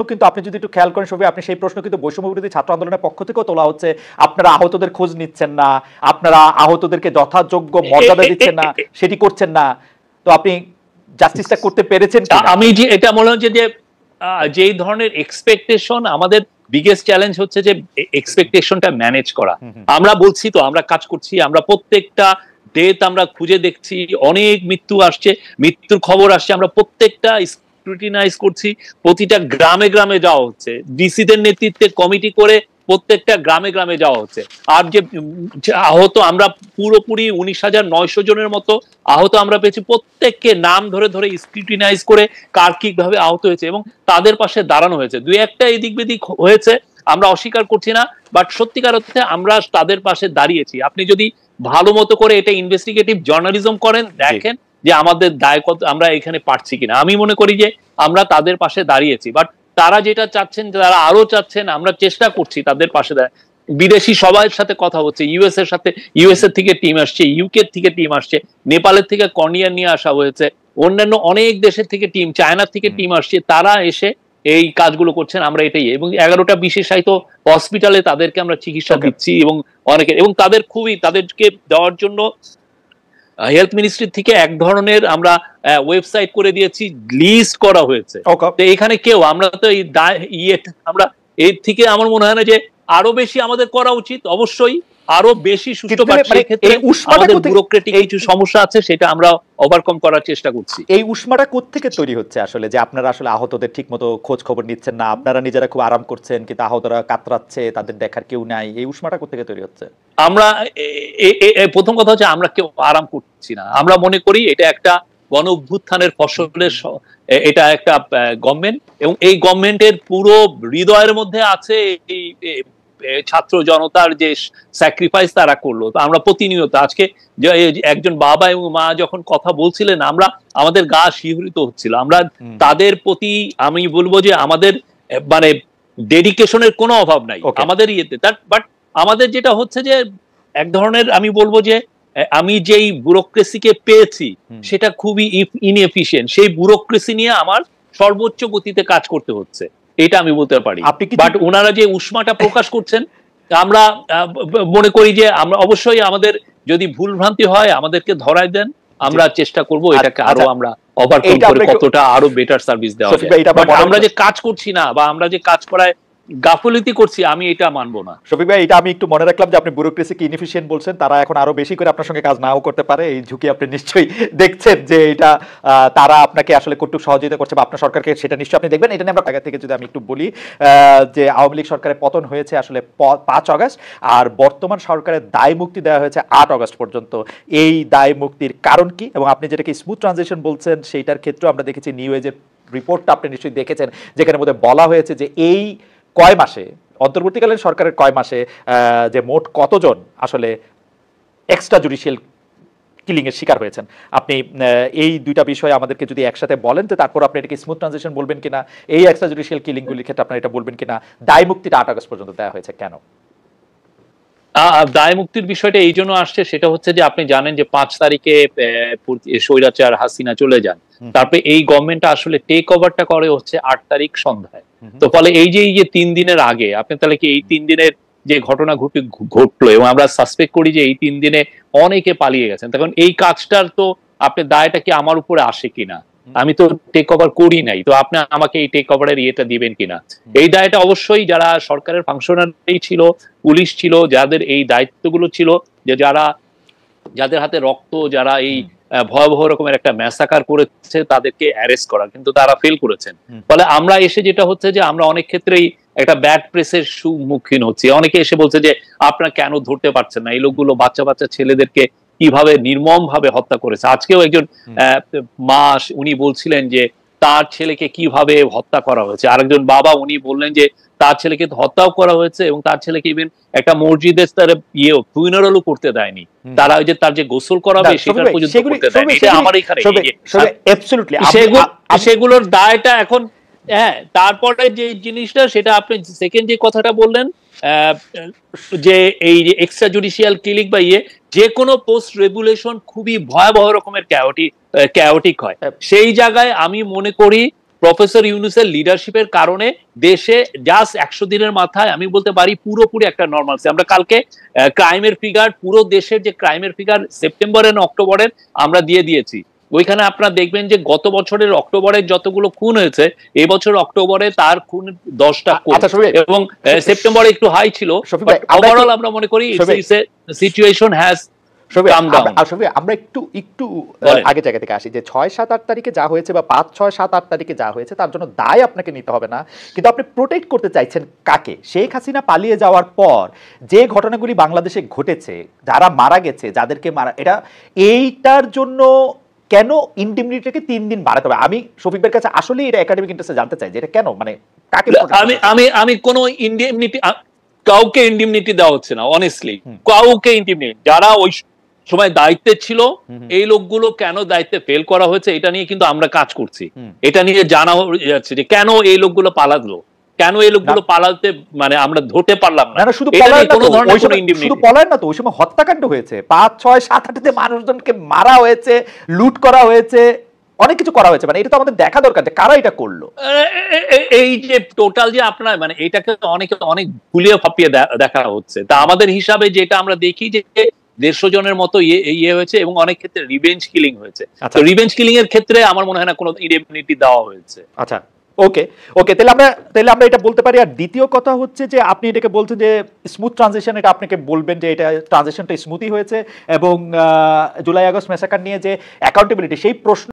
কিন্তু আপনি যদি একটু খেয়াল করেন সবাই, আপনি সেই প্রশ্ন কিন্তু বৈষম্য বিরোধী ছাত্র আন্দোলনের পক্ষ থেকেও তোলা হচ্ছে। আপনারা আহতদের খোঁজ নিচ্ছেন না, আপনারা আহতদেরকে যথাযোগ্য মর্যাদা দিচ্ছেন না, সেটি করছেন না। তো আপনি জাস্টিসটা করতে পেরেছেন কি? আমি যে এটা মনে হচ্ছে যে যেই ধরনের এক্সপেকটেশন, আমাদের বিগেস্ট চ্যালেঞ্জ হচ্ছে যে এক্সপেকটেশনটা ম্যানেজ করা। আমরা বলছি তো আমরা কাজ করছি, আমরা প্রত্যেকটা ডেট আমরা খুঁজে দেখছি, অনেক মৃত্যু আসছে, মৃত্যুর খবর আসছে, আমরা প্রত্যেকটা স্ক্রুটিনাইজ করছি, প্রতিটা গ্রামে গ্রামে যাওয়া হচ্ছে, ডিসিদের নেতৃত্বে কমিটি করে প্রত্যেকটা গ্রামে গ্রামে যাওয়া হচ্ছে। আর যে আহত আমরা পুরোপুরি 19,900 জনের মতো আহত আমরা পেয়েছি, প্রত্যেককে নাম ধরে ধরে স্ক্রুটিনাইজ করে কার কিভাবে আহত হয়েছে এবং তাদের পাশে দাঁড়ানো হয়েছে। দুই একটা এদিক বেদিক হয়েছে, আমরা অস্বীকার করছি না, বাট সত্যিকার অর্থে আমরা তাদের পাশে দাঁড়িয়েছি। আপনি যদি ভালো মতো করে এটা ইনভেস্টিগেটিভ জার্নালিজম করেন, দেখেন যে আমাদের দায় কত, আমরা এখানে পারছি কিনা। আমি মনে করি যে আমরা তাদের পাশে দাঁড়িয়েছি, বাট তারা যেটা চাচ্ছেন, তারা আরো চাচ্ছেন, আমরা চেষ্টা করছি তাদের পাশে দাঁড়ায়। বিদেশি সবার সাথে কথা হচ্ছে, ইউএস এর সাথে, ইউএস এর থেকে টিম আসছে, ইউকে থেকে টিম আসছে, নেপালের থেকে কর্নিয়া নিয়ে আসা হয়েছে, অন্যান্য অনেক দেশের থেকে টিম, চায়না থেকে টিম আসছে, তারা এসে এই কাজগুলো করছেন। আমরা এটাই, এবং 11টা বিশেষায়িত হসপিটালে তাদেরকে আমরা চিকিৎসা দিচ্ছি, এবং অনেকে, এবং তাদের খুবই, তাদেরকে দেওয়ার জন্য হেলথ মিনিস্ট্রি থেকে এক ধরনের আমরা ওয়েবসাইট করে দিয়েছি, লিস্ট করা হয়েছে। তো এখানে কেউ, আমরা তো এই আমরা এর থেকে আমার মনে হয় না যে আরো বেশি আমাদের করা উচিত, অবশ্যই আরো বেশি সুষ্ঠুভাবে। সেক্ষেত্রে আমাদের ব্যুরোক্রেটিক কিছু সমস্যা আছে, সেটা আমরা ওভারকাম করার চেষ্টা করছি। এই উষ্মাটা কোত্থেকে তৈরি হচ্ছে আসলে, যে আপনারা আসলে আহতদের ঠিকমতো খোঁজ খবর নিচ্ছেন না, আপনারা নিজেরা খুব আরাম করছেন কিন্তু আহতরা কাতরাচ্ছে, তাদের দেখার কেউ নাই, এই উষ্মাটা কোত্থেকে তৈরি হচ্ছে? আমরা প্রথম কথা হচ্ছে আমরা কেউ আরাম করছি না। আমরা মনে করি এটা একটা গণ অভ্যুত্থানের ফসলের, এটা একটা গভর্নমেন্ট, এবং এই গভর্নমেন্টের পুরো হৃদয়ের মধ্যে আছে এই ছাত্র জনতার যে স্যাক্রিফাইস তারা করলো। তো আমরা প্রতিনিয়ত, আজকে একজন বাবা এবং মা যখন কথা বলছিলেন, আমরা, আমাদের গা শিহরিত হচ্ছিল। আমরা তাদের প্রতি, আমি বলবো যে আমাদের মানে ডেডিকেশনের কোনো অভাব নাই আমাদের ইয়েতে। বাট আমাদের যেটা হচ্ছে যে এক ধরনের, আমি বলবো যে আমি যেই ব্যুরোক্রেসিকে পেয়েছি সেটা খুবই ইনএফিশিয়েন্ট। সেই ব্যুরোক্রেসি নিয়ে আমার সর্বোচ্চ গতিতে কাজ করতে হচ্ছে, এটা আমি বলতে পারি। বাট ওনারা যে উষ্মাটা প্রকাশ করছেন, আমরা মনে করি যে আমরা অবশ্যই, আমাদের যদি ভুল ভ্রান্তি হয় আমাদেরকে ধরায় দেন, আমরা চেষ্টা করব এটাকে আরো আমরা ওভারকাম করে কতটা আরো বেটার সার্ভিস দেওয়া যায়। আমরা যে কাজ করছি না, বা আমরা যে কাজ করায় গাফলতি করছি, আমি এটা মানবো না। শফিক ভাই, এটা আমি একটু মনে রাখলাম যে আপনি ব্যুরোক্রেসিকে ইনএফিশিয়েন্ট বলছেন, তারা এখন আরো বেশি করে আপনার সঙ্গে কাজ নাও করতে পারে, এই ঝুঁকি আপনি নিশ্চয়ই দেখছেন যে এটা তারা আপনাকে আসলে কতটুকু সহযোগিতা করছে, বা আপনার সরকারকে, সেটা নিশ্চয়ই আপনি দেখবেন। এটা নিয়ে আমরা টাকা থেকে যদি আমি একটু বলি, যে আওয়ামী লীগ সরকারের পতন হয়েছে আসলে 5 আগস্ট, আর বর্তমান সরকারের দায় মুক্তি দেওয়া হয়েছে 8 আগস্ট পর্যন্ত। এই দায় মুক্তির কারণ কি? এবং আপনি যেটাকে স্মুথ ট্রানজিশন বলছেন, সেইটার ক্ষেত্রে আমরা দেখেছি নিউ এজের রিপোর্টটা আপনি নিশ্চয়ই দেখেছেন, যেখানে মধ্যে বলা হয়েছে যে এই কয় মাসে, অন্তর্বর্তীকালীন সরকারের কয় মাসে, যে মোট কতজন আসলে এক্সট্রা জুডিশিয়াল কিলিং এর শিকার হয়েছেন। আপনি এই দুইটা বিষয় আমাদেরকে যদি একসাথে বলেন, তো তারপর আপনি এটাকে স্মুথ ট্রানজিশন বলবেন কিনা, এই এক্সট্রা জুডিশিয়াল কিলিং গুলির ক্ষেত্রে আপনারা এটা বলবেন কিনা, দায় মুক্তিটা 8 আগস্ট পর্যন্ত দেওয়া হয়েছে কেন? দায় মুক্তির বিষয়টা এই জন্য আসছে, সেটা হচ্ছে যে আপনি জানেন যে 5 তারিখে স্বৈরাচার হাসিনা চলে যান, তারপরে এই গভর্নমেন্টটা আসলে টেক ওভারটা করে হচ্ছে 8 তারিখ সন্ধ্যায়। তো ফলে এই যে 3 দিনের আগে, আপনি তাহলে কি এই 3 দিনের যে ঘটনা ঘটলো, এবং আমরা সাসপেক্ট করি যে এই 3 দিনে অনেকে পালিয়ে গেছেন, তখন এই কাজটার তো আপনি দায়টা কি আমার উপরে আসে কিনা? আমি তো টেক ওভার করি নাই, তো আপনি আমাকে এই টেক ওভারের ইয়েটা দিবেন কিনা? এই দায়টা অবশ্যই যারা সরকারের ফাংশনারি ছিল, পুলিশ ছিল, যাদের এই দায়িত্বগুলো ছিল, যে যাদের হাতে রক্ত, যারা এই ভয়াবহ রকমের একটা ম্যাসাকার করেছে, তাদেরকে অ্যারেস্ট করা, কিন্তু তারা ফেল করেছেন। ফলে আমরা এসে যেটা হচ্ছে যে আমরা অনেক ক্ষেত্রেই একটা ব্যাড প্রেসের সম্মুখীন হচ্ছি। অনেকে এসে বলছে যে আপনারা কেন ধরতে পারছেন না, এই লোকগুলো বাচ্চা বাচ্চা ছেলেদেরকে কিভাবে নির্মম ভাবে হত্যা করেছে। আজকেও একজন মা, উনি বলছিলেন যে তার ছেলেকে কিভাবে হত্যা করা হয়েছে। আরেকজন বাবা, উনি বললেন যে তার ছেলেকে হত্যাও করা হয়েছে, এবং তার ছেলেকে ইভেন একটা মসজিদে তার ফুনারালও করতে দেয়নি, তারা ওই যে তার যে গোসল করাবে সেটা পর্যন্ত করতে দেয়নি। এটা আমার এখানে সেগুলোর দায়টা এখন, হ্যাঁ। তারপরে যে জিনিসটা, সেটা আপনি সেকেন্ড যে কথাটা বললেন, যে এই যে এক্সট্রা জুডিশিয়াল কিলিং বা যে কোনো পোস্ট রেগুলেশন খুবই ভয়াবহ রকমের ক্যাওটিক হয়। সেই জায়গায় আমি মনে করি প্রফেসর ইউনূসের লিডারশিপের কারণে দেশে জাস্ট 100 দিনের মাথায় আমি বলতে পারি পুরোপুরি একটা নর্মালসি। আমরা কালকে ক্রাইমের ফিগার, পুরো দেশের যে ক্রাইমের ফিগার সেপ্টেম্বরের অক্টোবরের আমরা দিয়েছি। ওইখানে আপনারা দেখবেন যে গত বছরের অক্টোবরে যতগুলো খুন হয়েছে, এই বছর অক্টোবরে তার খুন 10টা কম, এবং সেপ্টেম্বরে একটু হাই ছিল। ওভারঅল আমরা মনে করি সিচুয়েশন হ্যাজ আমরা একটু আগে জায়গা থেকে আসি যে 6-7-8 তারিখে যা হয়েছে বা 5-6-7-8 তারিখে যা হয়েছে তার জন্য দায় আপনাকে নিতে হবে না, কিন্তু আপনি প্রোটেক্ট করতে চাইছেন কাকে? শেখ হাসিনা পালিয়ে যাওয়ার পর যে ঘটনাগুলি বাংলাদেশে ঘটেছে, যারা মারা গেছে, যাদেরকে মারা, এইটার জন্য কেন ইনডিমনিটিকে 3 দিন বাড়াতে হবে? আমি শফিকের কাছে আসলে এটা একাডেমিক ইন্টারেস্টে জানতে চাই যে এটা কেন, মানে কাকে? আমি কোন ইনডিমনিটি, কাউকে ইনডিমনিটি দেওয়া হচ্ছে না, অনেস্টলি কাউকে ইনডিমনিটি। যারা ওই সময় দায়িত্বে ছিল, এই লোকগুলো কেন দায়িত্বে ফেল করা হয়েছে এটা নিয়ে কিন্তু আমরা কাজ করছি। এটা নিয়ে জানা যাচ্ছে যে কেন এই লোকগুলো পালালো, কেন এই লোকগুলো পালাতে মানে আমরা ধরতে পারলাম না। শুধু পলায়ন না তো, ওই সময় হত্যাকাণ্ড হয়েছে, 5-6-7-8 মানুষজনকে মারা হয়েছে, লুট করা হয়েছে, অনেক কিছু করা হয়েছে। মানে এটা তো আমাদের দেখা দরকার যে কারা এটা করলো। এই যে টোটাল যে আপনার মানে এটাকে অনেকে অনেক ভুলিয়ে ফাপিয়ে দেখা হচ্ছে। তা আমাদের হিসাবে যেটা আমরা দেখি যে 150 জনের মতো ইয়ে হয়েছে, এবং অনেক ক্ষেত্রে রিভেঞ্জ কিলিং হয়েছে। তো রিভেঞ্জ কিলিং এর ক্ষেত্রে আমার মনে হয় না কোনো ইনডিমনিটি দেওয়া হয়েছে। আচ্ছা, ওকে, তাহলে আমরা এটা বলতে পারি। আর দ্বিতীয় কথা হচ্ছে যে আপনি এটাকে বলছেন যে স্মুথ ট্রানজিশন, এটা আপনাকে বলবেন যে এটা ট্রানজিশনটা স্মুথই হয়েছে, এবং জুলাই আগস্ট ম্যাসাকার নিয়ে যে অ্যাকাউন্টেবিলিটি, সেই প্রশ্ন